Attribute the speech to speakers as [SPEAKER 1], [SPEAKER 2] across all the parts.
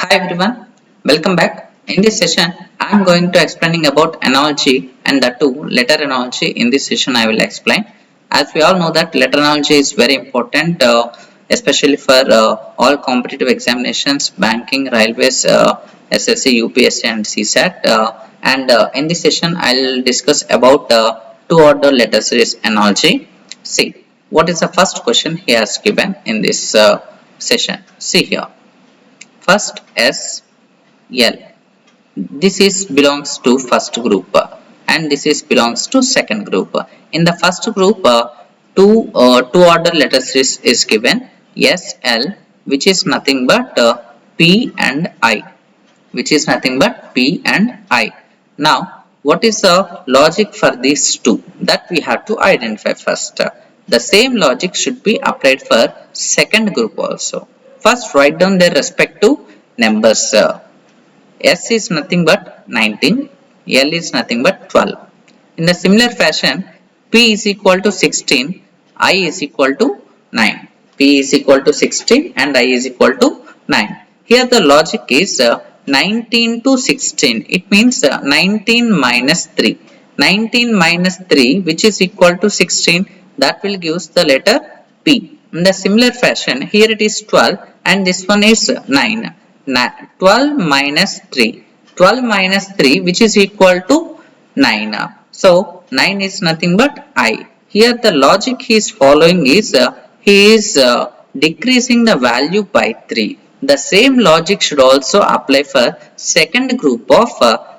[SPEAKER 1] Hi everyone, welcome back. In this session, I am going to explaining about analogy and that too letter analogy. In this session, I will explain. As we all know that letter analogy is very important, especially for all competitive examinations, banking, railways, SSC, UPSC, and CSAT. And in this session, I'll discuss about two-order letter series analogy. See, what is the first question he has given in this session? See here. First S L. This is belongs to first group and this is belongs to second group. In the first group, two order letter series is given S L, which is nothing but P and I, which is nothing but P and I. Now, what is the logic for these two? That we have to identify first. The same logic should be applied for second group also. First, write down their respective numbers. S is nothing but 19, L is nothing but 12. In the similar fashion, P is equal to 16, I is equal to 9. P is equal to 16 and I is equal to 9. Here the logic is 19 to 16. It means 19 minus 3. 19 minus 3, which is equal to 16, that will give us the letter P. In the similar fashion, here it is 12 and this one is 9. 12 minus 3. 12 minus 3, which is equal to 9. So 9 is nothing but I. Here the logic he is following is he is decreasing the value by 3. The same logic should also apply for second group of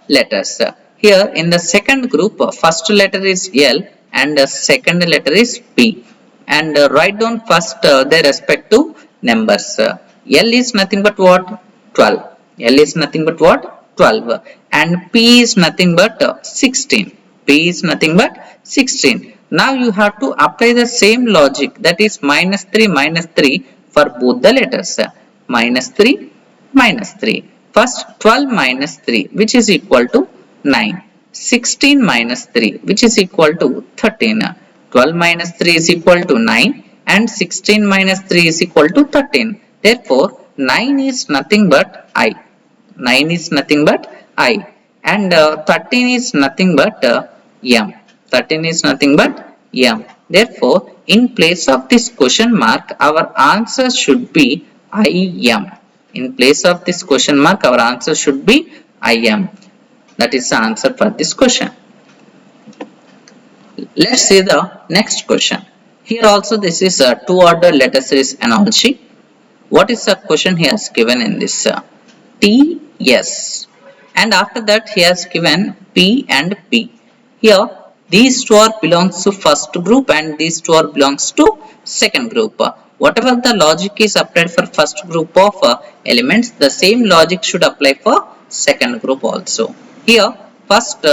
[SPEAKER 1] letters. Here in the second group, first letter is L and second letter is P. And write down first their respective numbers. L is nothing but what? 12. L is nothing but what? 12. And P is nothing but 16. P is nothing but 16. Now you have to apply the same logic, that is minus 3 for both the letters. Minus 3, minus 3. First 12 minus 3, which is equal to 9. 16 minus 3, which is equal to 13. 12 minus 3 is equal to 9 and 16 minus 3 is equal to 13. Therefore, 9 is nothing but I. 9 is nothing but I. And 13 is nothing but M. 13 is nothing but M. Therefore, in place of this question mark, our answer should be IM. In place of this question mark, our answer should be IM. That is the answer for this question. Let's see the next question. Here also this is a two-order letter series analogy. What is the question he has given in this? T, S. And after that he has given P and P. Here these two are belongs to first group and these two are belongs to second group. Whatever the logic is applied for first group of elements, the same logic should apply for second group also. Here first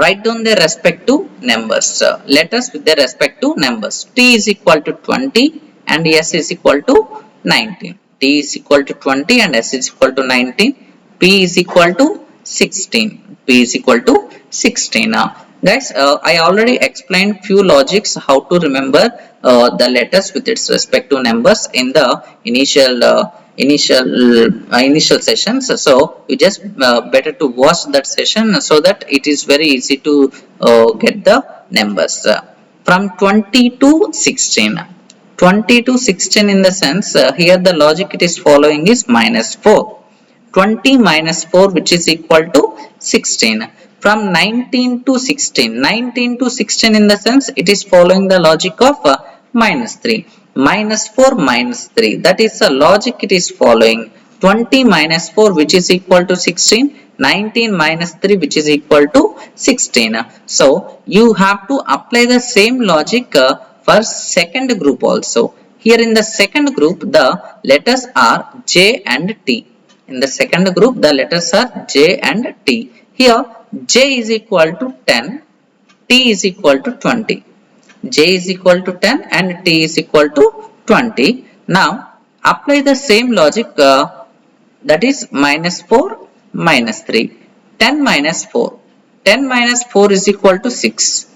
[SPEAKER 1] write down their respective numbers. Letters with their respective numbers. T is equal to 20 and S is equal to 19. T is equal to 20 and S is equal to 19. P is equal to 16. P is equal to 16. Now, guys, I already explained few logics how to remember the letters with its respective numbers in the initial sessions. So you just better to watch that session so that it is very easy to get the numbers. From 20 to 16. 20 to 16 in the sense here the logic it is following is minus 4. 20 minus 4, which is equal to 16. From 19 to 16. 19 to 16 in the sense it is following the logic of minus 3. Minus 4 minus 3. That is the logic it is following. 20 minus 4, which is equal to 16. 19 minus 3, which is equal to 16. So you have to apply the same logic for second group also. Here in the second group, the letters are J and T. In the second group, the letters are J and T. Here, J is equal to 10, T is equal to 20. J is equal to 10 and T is equal to 20. Now, apply the same logic that is minus 4, minus 3. 10 minus 4. 10 minus 4 is equal to 6.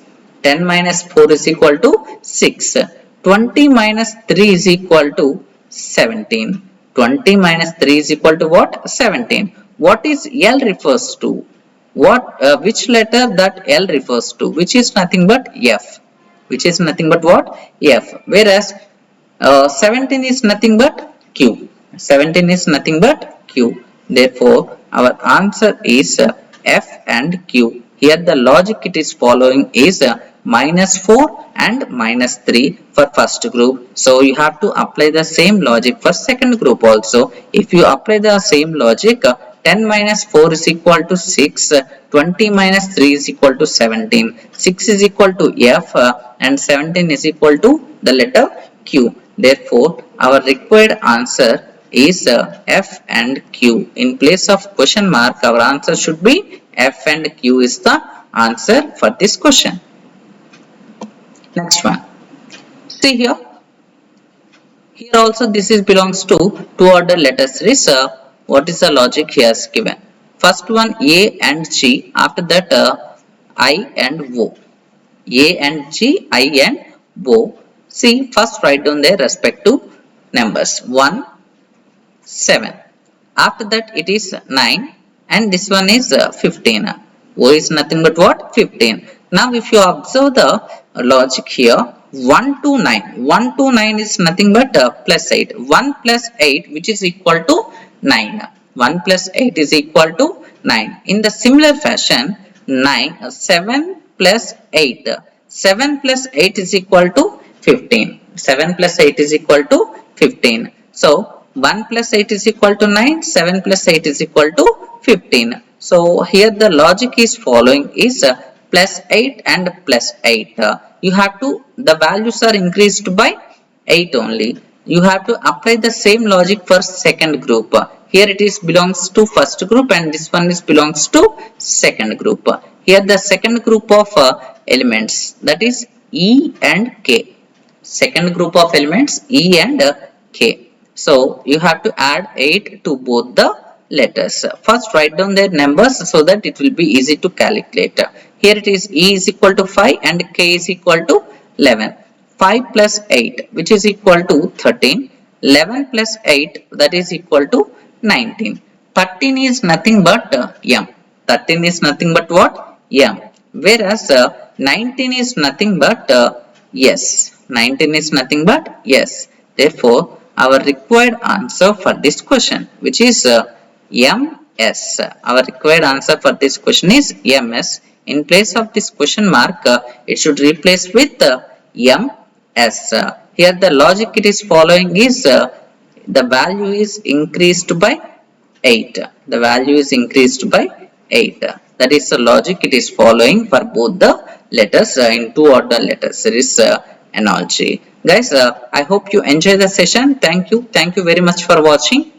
[SPEAKER 1] 10 minus 4 is equal to 6. 20 minus 3 is equal to 17. 20 minus 3 is equal to what? 17. What is L refers to? Which letter that L refers to? Which is nothing but F. Which is nothing but what? F. Whereas 17 is nothing but Q. 17 is nothing but Q. Therefore, our answer is F and Q. Here the logic it is following is minus 4 and minus 3 for first group. So you have to apply the same logic for second group also. If you apply the same logic, 10 minus 4 is equal to 6, 20 minus 3 is equal to 17, 6 is equal to F and 17 is equal to the letter Q. Therefore, our required answer is F and Q. In place of question mark, our answer should be F and Q is the answer for this question. Next one. See here. Here also this is belongs to two order letter series. What is the logic here is given? First one A and G. After that I and O. A and G, I and O. See, first write down their respective numbers. 1, 7. After that it is 9 and this one is 15. O is nothing but what? 15. Now if you observe the logic here, 1 to 9. 1 to 9 is nothing but plus 8. 1 plus 8 which is equal to 9. 1 plus 8 is equal to 9. In the similar fashion, 7 plus 8. 7 plus 8 is equal to 15. 7 plus 8 is equal to 15. So 1 plus 8 is equal to 9. 7 plus 8 is equal to 15. So here the logic is following is plus 8 and plus 8. You have to, the values are increased by 8 only. You have to apply the same logic for second group. Here it is belongs to first group and this one is belongs to second group. Here the second group of elements, that is E and K. Second group of elements E and K. So you have to add 8 to both the letters. First write down their numbers so that it will be easy to calculate. Here it is E is equal to 5 and K is equal to 11. 5 plus 8 which is equal to 13. 11 plus 8 that is equal to 19. 13 is nothing but M. 13 is nothing but what? M. Whereas 19 is nothing but S. 19 is nothing but S. Therefore, our required answer for this question, which is MS. Our required answer for this question is MS. In place of this question mark, it should replace with MS. Here the logic it is following is the value is increased by 8. The value is increased by 8. That is the logic it is following for both the letters in two order letter series analogy. Guys, I hope you enjoy the session. Thank you very much for watching.